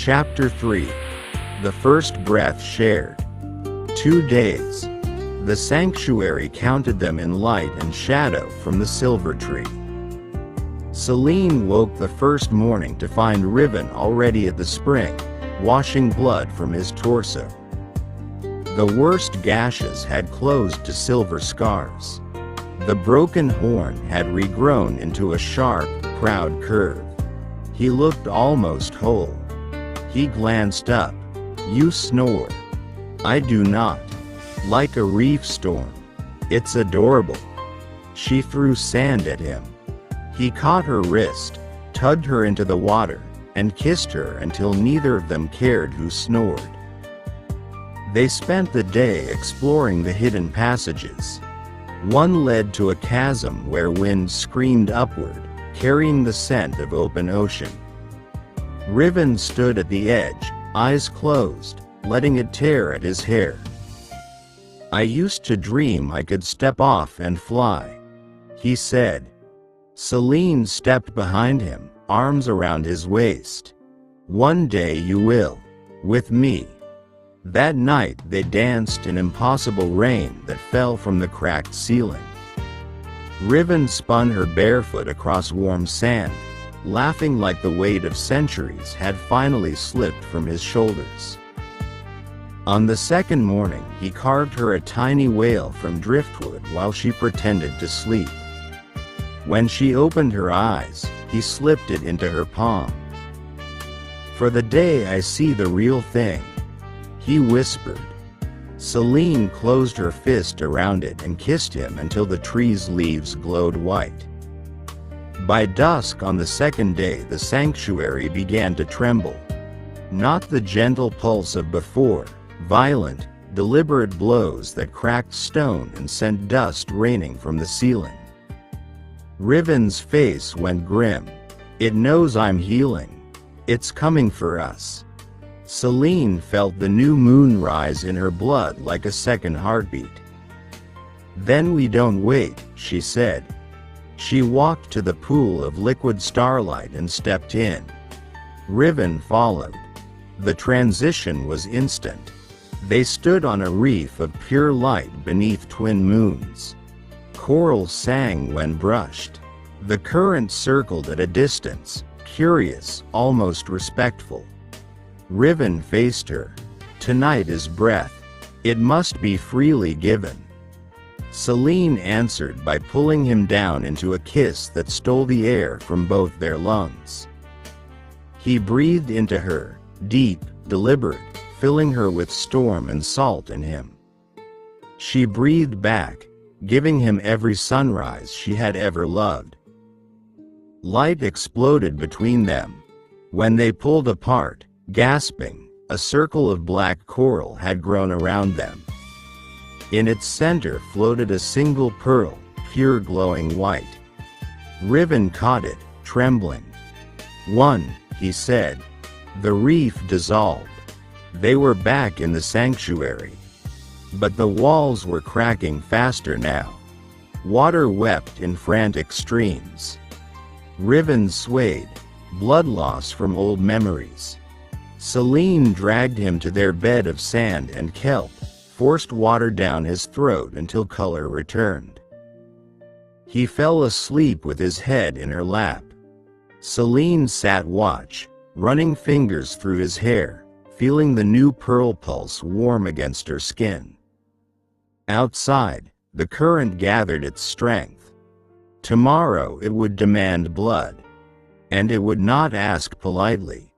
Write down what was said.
Chapter 3. The First Breath Shared. 2 days. The sanctuary counted them in light and shadow from the silver tree. Selene woke the first morning to find Riven already at the spring, washing blood from his torso. The worst gashes had closed to silver scars. The broken horn had regrown into a sharp, proud curve. He looked almost whole. He glanced up. "You snore." "I do not. Like a reef storm. It's adorable." She threw sand at him. He caught her wrist, tugged her into the water, and kissed her until neither of them cared who snored. They spent the day exploring the hidden passages. One led to a chasm where wind screamed upward, carrying the scent of open ocean. Riven stood at the edge, eyes closed, letting it tear at his hair. "I used to dream I could step off and fly," he said. Selene stepped behind him, arms around his waist. "One day you will. With me." That night they danced in impossible rain that fell from the cracked ceiling. Riven spun her barefoot across warm sand, laughing like the weight of centuries had finally slipped from his shoulders. On the second morning he carved her a tiny whale from driftwood while she pretended to sleep. When she opened her eyes, he slipped it into her palm. "For the day I see the real thing," he whispered. Selene closed her fist around it and kissed him until the tree's leaves glowed white. By dusk on the second day the sanctuary began to tremble. Not the gentle pulse of before, violent, deliberate blows that cracked stone and sent dust raining from the ceiling. Riven's face went grim. "It knows I'm healing. It's coming for us." Selene felt the new moon rise in her blood like a second heartbeat. "Then we don't wait," she said. She walked to the pool of liquid starlight and stepped in. Riven followed. The transition was instant. They stood on a reef of pure light beneath twin moons. Coral sang when brushed. The current circled at a distance, curious, almost respectful. Riven faced her. "Tonight is breath. It must be freely given." Selene answered by pulling him down into a kiss that stole the air from both their lungs. He breathed into her, deep, deliberate, filling her with storm and salt in him. She breathed back, giving him every sunrise she had ever loved. Light exploded between them. When they pulled apart, gasping, a circle of black coral had grown around them. In its center floated a single pearl, pure glowing white. Riven caught it, trembling. "One," he said. The reef dissolved. They were back in the sanctuary. But the walls were cracking faster now. Water wept in frantic streams. Riven swayed, blood loss from old memories. Selene dragged him to their bed of sand and kelp, forced water down his throat until color returned. He fell asleep with his head in her lap. Selene sat watch, running fingers through his hair, feeling the new pearl pulse warm against her skin. Outside, the current gathered its strength. Tomorrow it would demand blood. And it would not ask politely.